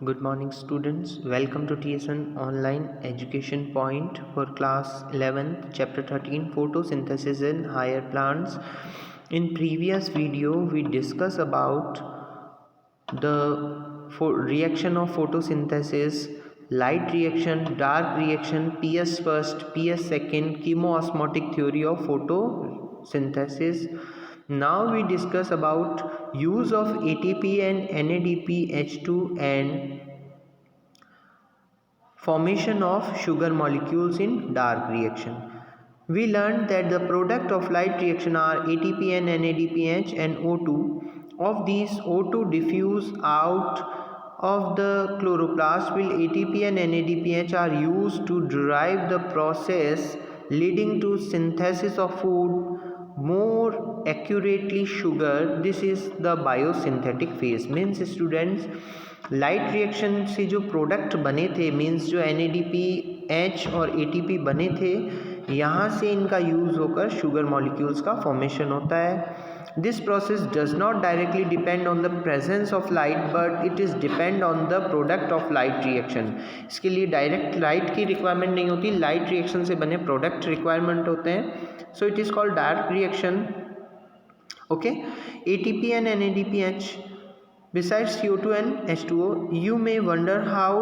Good morning students, welcome to TSN online education point for class 11th chapter 13 photosynthesis in higher plants. In previous video we discussed about the reaction of photosynthesis, light reaction, dark reaction, PS first, PS second, chemoosmotic theory of photosynthesis. Now we discuss about use of ATP and NADP H2 and formation of sugar molecules in dark reaction. We learned that the product of light reaction are ATP and NADPH and O2. Of these, O2 diffuse out of the chloroplast, while ATP and NADPH are used to drive the process leading to synthesis of food, more accurately sugar. This is the biosynthetic phase. Means students, light reaction से जो product बने थे means जो NADPH और ATP बने थे, यहाँ से इनका यूज़ होकर शुगर मॉलिक्यूल्स का फॉर्मेशन होता है. This process does not directly depend on the presence of light but it is depend on the product of light reaction. इसके लिए डायरेक्ट लाइट की रिक्वायरमेंट नहीं होती, लाइट रिएक्शन से बने प्रोडक्ट रिक्वायरमेंट होते हैं. So it is called dark reaction. Okay, ATP and NADPH besides CO2 and H2O. You may wonder how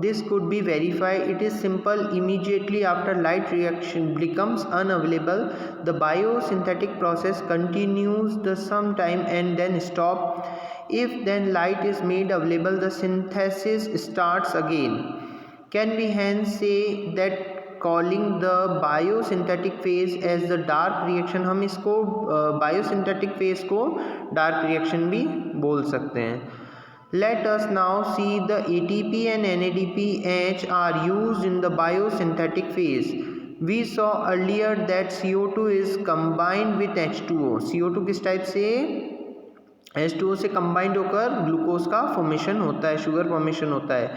this could be verified. It is simple. Immediately after light reaction becomes unavailable, the biosynthetic process continues the some time and then stop. If then light is made available, the synthesis starts again. Can we hence say that calling the biosynthetic phase as the dark reaction, हम इसको biosynthetic phase को dark reaction भी बोल सकते हैं. Let us now see the ATP and NADPH are used in the biosynthetic phase. We saw earlier that CO2 is combined with H2O. CO2 किस type से H2O से combined होकर glucose का फॉर्मेशन होता है, शुगर फॉर्मेशन होता है.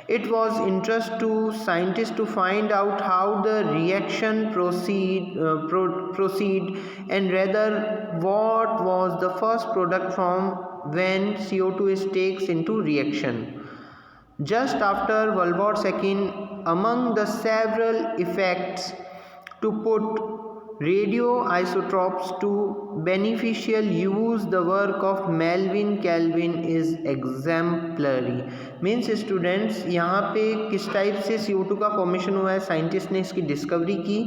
It was interest to scientists to find out how the reaction proceed and rather what was the first product from when CO2 is takes into reaction. Just after World War II, among the several effects to put radioisotopes to beneficial use, the work of Melvin Kelvin is exemplary. Means students, यहाँ पे किस type से CO2 का formation हुआ है, scientist ने इसकी discovery की.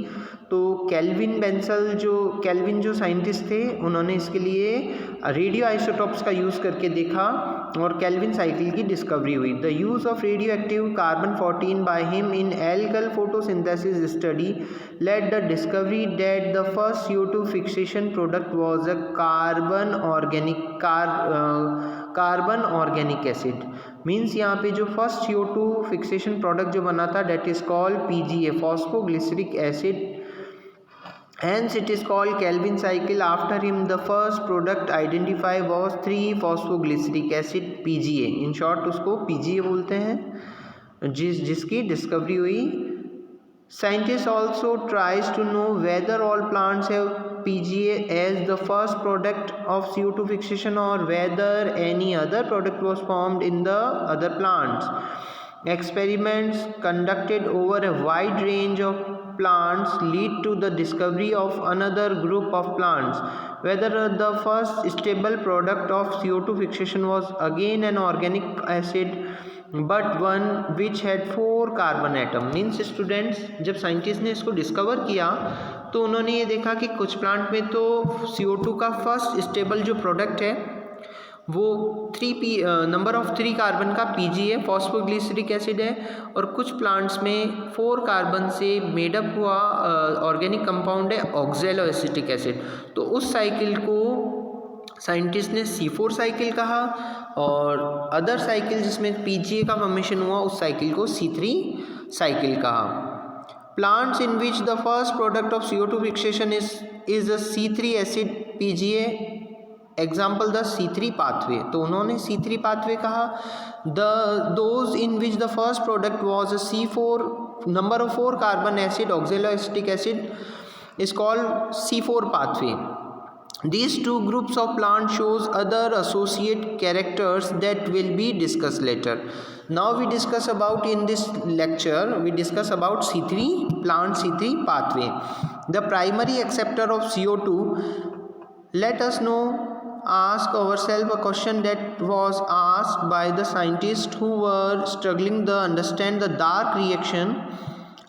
तो कैल्विन जो साइंटिस्ट थे, उन्होंने इसके लिए रेडियो आइसोटॉप्स का यूज़ करके देखा और कैल्विन साइकिल की डिस्कवरी हुई. The use of radio active carbon 14 by him in algal photosynthesis study led the discovery that the first CO2 fixation product was a carbon organic acid. Means यहाँ पे जो first CO2 fixation product जो बना था, that is called PGA, phosphoglyceric acid. Hence it is called Calvin cycle. After him the first product identified was 3-phosphoglyceric acid PGA. In short उसको PGA बोलते हैं, जिसकी डिस्कवरी हुई. Scientists also tries to know whether all plants have PGA as the first product of CO2 fixation or whether any other product was formed in the other plants. Experiments conducted over a wide range of plants lead to the discovery of another group of plants. Whether the first stable product of CO2 fixation was again an organic acid but one which had 4 carbon atom. Means students, जब scientist ने इसको discover किया तो उन्होंने ये देखा कि कुछ प्लांट में तो CO2 का फर्स्ट स्टेबल जो प्रोडक्ट है वो नंबर ऑफ 3 कार्बन का PGA फॉस्फोग्लिसरिक एसिड है, और कुछ प्लांट्स में 4 कार्बन से मेडअप हुआ ऑर्गेनिक कंपाउंड है ऑक्जेलो एसिटिक एसिड. तो उस साइकिल को साइंटिस्ट ने C4 साइकिल कहा और अदर साइकिल जिसमें PGA का फॉर्मेशन हुआ उस साइकिल को C3 साइकिल कहा. Plants in which the first product of CO2 fixation is a C3 acid PGA, example the C3 pathway. तो उन्होंने C3 पाथवे कहा. Those in which the first product was a C4 number of 4 carbon acid ऑक्जेलो acetic acid is called C4 pathway. These two groups of plants shows other associate characters that will be discussed later. Now we discuss about, in this lecture we discuss about C3 plant C3 pathway. The primary acceptor of CO2. Let us know, ask ourselves a question that was asked by the scientists who were struggling to understand the dark reaction.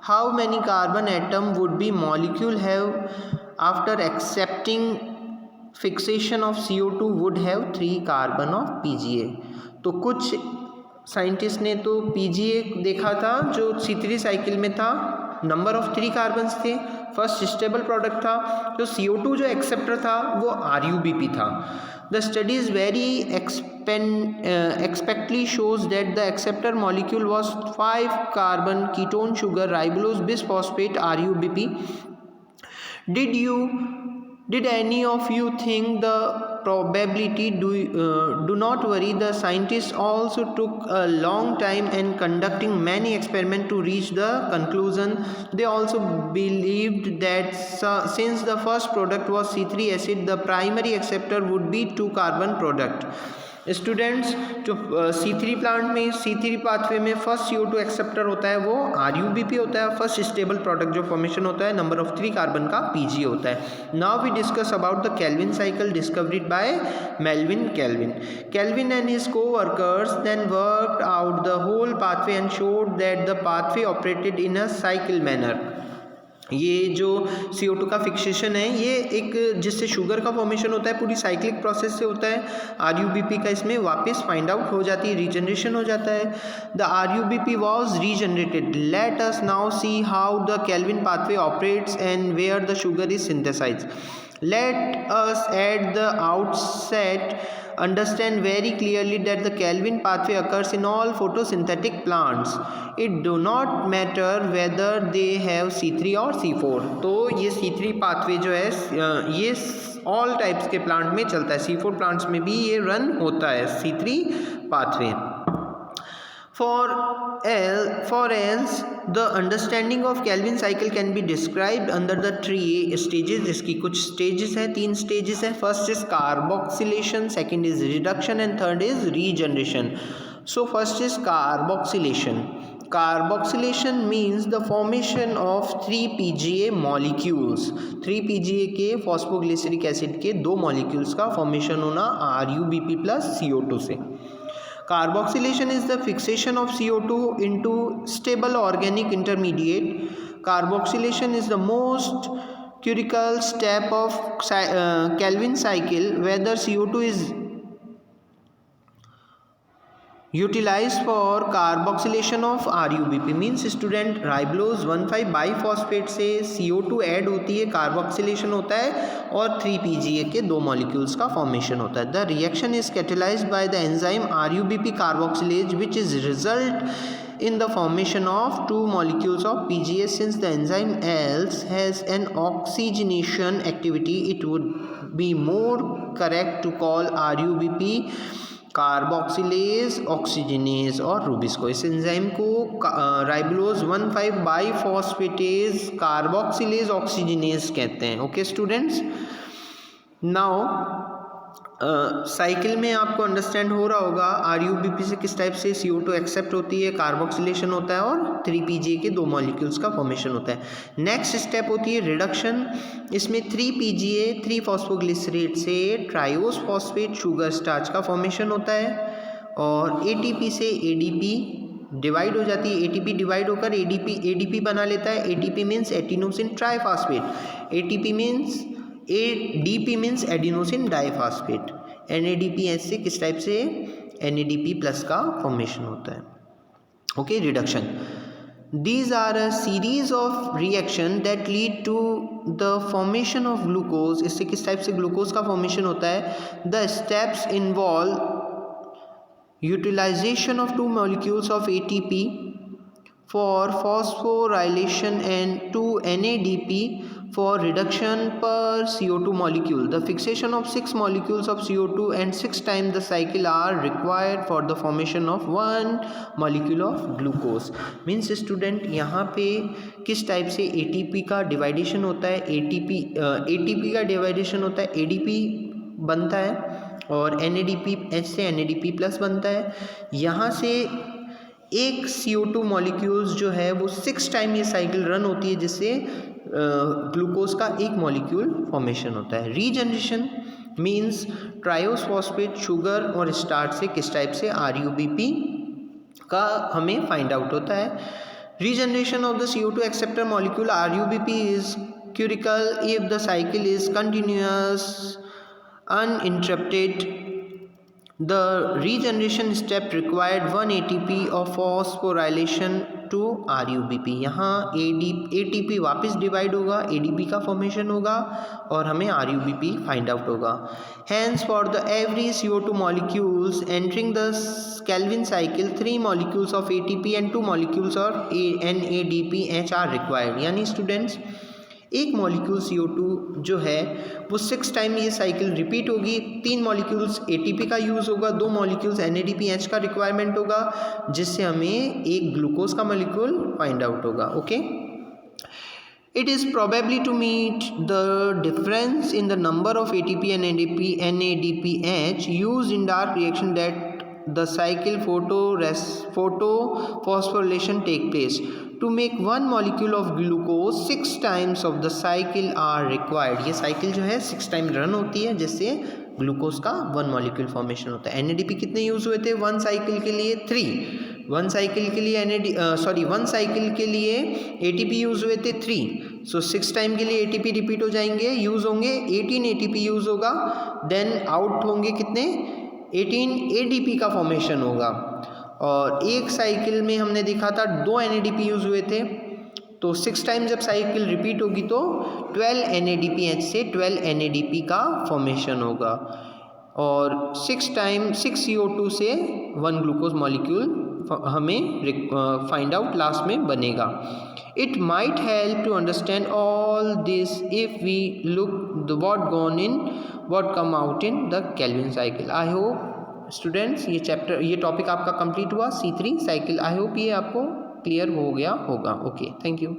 How many carbon atom would be molecule have after accepting fixation of CO2 would have 3 carbon of PGA. तो कुछ scientist ने तो PGA देखा था जो C3 cycle में था, number of 3 carbons थे, फर्स्ट स्टेबल प्रोडक्ट था. जो CO2 जो एक्सेप्टर था वो RUBP था. The studies very expectly shows that the acceptor molecule was 5 carbon ketone sugar ribulose bisphosphate RUBP. Did any of you think the probability? Do not worry, the scientists also took a long time and conducting many experiments to reach the conclusion. They also believed that since the first product was C3 acid, the primary acceptor would be 2 carbon product. Students, जो C3 plant में C3 pathway में first CO2 acceptor होता है वो RUBP होता है. First stable product जो formation होता है नंबर ऑफ 3 कार्बन का PG होता है. Now we discuss about the Calvin cycle discovered by Melvin Calvin. Calvin and his co-workers then worked out the whole pathway and showed that the pathway operated in a cycle manner. ये जो CO2 का fixation है ये एक जिससे sugar का formation होता है पूरी साइक्लिक प्रोसेस से होता है. RUBP का इसमें वापस फाइंड आउट हो जाती है, रीजनरेशन हो जाता है. The RUBP was regenerated. Let us now see how the Calvin pathway operates and where the sugar is synthesised. Let us at the outset understand very clearly that the Calvin pathway occurs in all photosynthetic plants. It do not matter whether they have C3 or C4. तो ये C3 pathway जो है ये all types के plant में चलता है. C4 plants में भी ये run होता है C3 pathway. For else, the understanding of Calvin cycle can be described under the 3 stages. इसकी कुछ stages हैं, 3 stages हैं. First is carboxylation, second is reduction and third is regeneration. So first is carboxylation. Carboxylation means the formation of 3 PGA molecules. 3 PGA के phosphoglyceric acid के 2 molecules का formation होना RUBP plus CO2 से. Carboxylation is the fixation of CO2 into stable organic intermediate. Carboxylation is the most critical step of Calvin cycle. Whether CO2 is utilized for carboxylation of RUBP means student ribulose 1,5 biphosphate से CO2 add होती है, carboxylation होता है और 3 PGA के 2 molecules का formation होता है. The reaction is catalysed by the enzyme RUBP carboxylase which is result in the formation of 2 molecules of PGA. Since the enzyme else has an oxygenation activity, it would be more correct to call RUBP carboxylase oxygenase और rubisco. इस enzyme को ribulose 1,5 बाईफॉस्फेटेज carboxylase oxygenase कहते हैं. Okay students, now cycle में आपको understand हो रहा होगा RUBP से किस टाइप से CO2 एक्सेप्ट होती है, कार्बोक्सिलेशन होता है और 3 PGA के 2 मॉलिक्यूल्स का फॉर्मेशन होता है. नेक्स्ट स्टेप होती है रिडक्शन. इसमें 3 PGA 3 फॉस्फोग्लिसरेट से ट्राइओस फॉस्फेट शुगर स्टार्च का फॉर्मेशन होता है और ATP से ADP डिवाइड हो जाती है. ATP डिवाइड होकर ADP बना लेता है. ATP means adenosine triphosphate. ADP means adenosine diphosphate. NADPH से किस टाइप से NADP प्लस का फॉर्मेशन होता है. Okay, reduction. These are a series of reaction that lead to the formation of glucose. इससे किस टाइप से ग्लूकोज का फॉर्मेशन होता है. The steps involve utilization of 2 molecules of ATP for phosphorylation and 2 NADP for reduction per CO2 molecule. The fixation of 6 molecules of CO2 and 6 times the cycle are required for the formation of 1 molecule of glucose. Means student यहाँ पे किस type से ATP का डिवाइडेशन होता है, ATP का डिवाइडेशन होता है, ADP बनता है और NADP H से NADP प्लस बनता है. यहाँ से एक CO2 मॉलिक्यूल्स जो है वो 6 टाइम ये साइकिल रन होती है, जिससे ग्लूकोज का एक मॉलिक्यूल फॉर्मेशन होता है. Regeneration means triose phosphate sugar और स्टार्च से किस टाइप से RUBP का हमें फाइंड आउट होता है. Regeneration of the CO2 acceptor molecule RUBP is crucial if the cycle is continuous uninterrupted. The regeneration step required 1 ATP of phosphorylation to RUBP. यहाँ ATP वापस डिवाइड होगा, ADP का formation होगा और हमें RUBP फाइंड आउट होगा. Hence for the every CO2 molecules entering the Calvin cycle 3 molecules of ATP and 2 molecules of NADPH are required. यानी students एक मॉलिक्यूल CO2 जो है वो 6 टाइम ये साइकिल रिपीट होगी. 3 मॉलिक्यूल्स ATP का यूज़ होगा, 2 मॉलिक्यूल्स NADPH का रिक्वायरमेंट होगा, जिससे हमें एक ग्लूकोज का मॉलिक्यूल फाइंड आउट होगा. Okay. It is probably to meet the difference in the number of ATP and NADPH used in dark reaction that the cycle photophosphorylation take place. To make 1 molecule of glucose 6 times of the cycle are required. ये cycle जो है 6 time run होती है, जिससे glucose का 1 molecule formation होता है. NADP कितने यूज़ हुए थे 1 साइकिल के लिए? 3. 1 साइकिल के लिए 1 साइकिल के लिए ATP यूज़ हुए थे 3. सो 6 टाइम के लिए ATP रिपीट हो जाएंगे, यूज़ होंगे 18 ATP यूज़ होगा. देन आउट होंगे कितने? 18 ADP का फॉर्मेशन होगा. और एक साइकिल में हमने देखा था 2 NADP यूज़ हुए थे. तो 6 टाइम जब साइकिल रिपीट होगी तो 12 NADPH से 12 NADP का फॉर्मेशन होगा और 6 टाइम 6 CO2 से 1 ग्लूकोज मॉलिक्यूल हमें फाइंड आउट लास्ट में बनेगा. It might help to understand all this if we look what come out in the Calvin cycle. I hope students ये टॉपिक आपका कंप्लीट हुआ C3 साइकिल. आई होप ये आपको clear हो गया होगा. Okay, thank you.